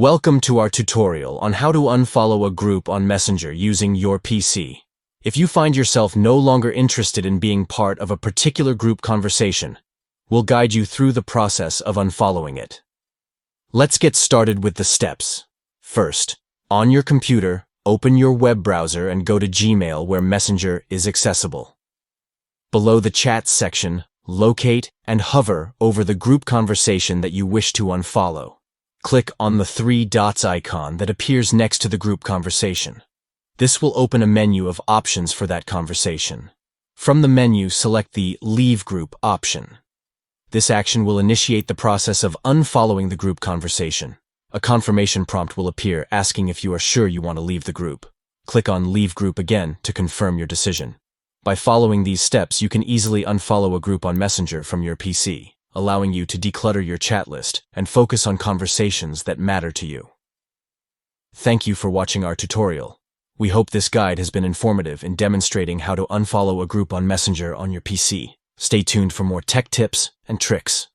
Welcome to our tutorial on how to unfollow a group on Messenger using your PC. If you find yourself no longer interested in being part of a particular group conversation, we'll guide you through the process of unfollowing it. Let's get started with the steps. First, on your computer, open your web browser and go to Gmail where Messenger is accessible. Below the Chats section, locate and hover over the group conversation that you wish to unfollow. Click on the three dots icon that appears next to the group conversation. This will open a menu of options for that conversation. From the menu, select the Leave Group option. This action will initiate the process of unfollowing the group conversation. A confirmation prompt will appear asking if you are sure you want to leave the group. Click on Leave Group again to confirm your decision. By following these steps, you can easily unfollow a group on Messenger from your PC, allowing you to declutter your chat list and focus on conversations that matter to you. Thank you for watching our tutorial. We hope this guide has been informative in demonstrating how to unfollow a group on Messenger on your PC. Stay tuned for more tech tips and tricks.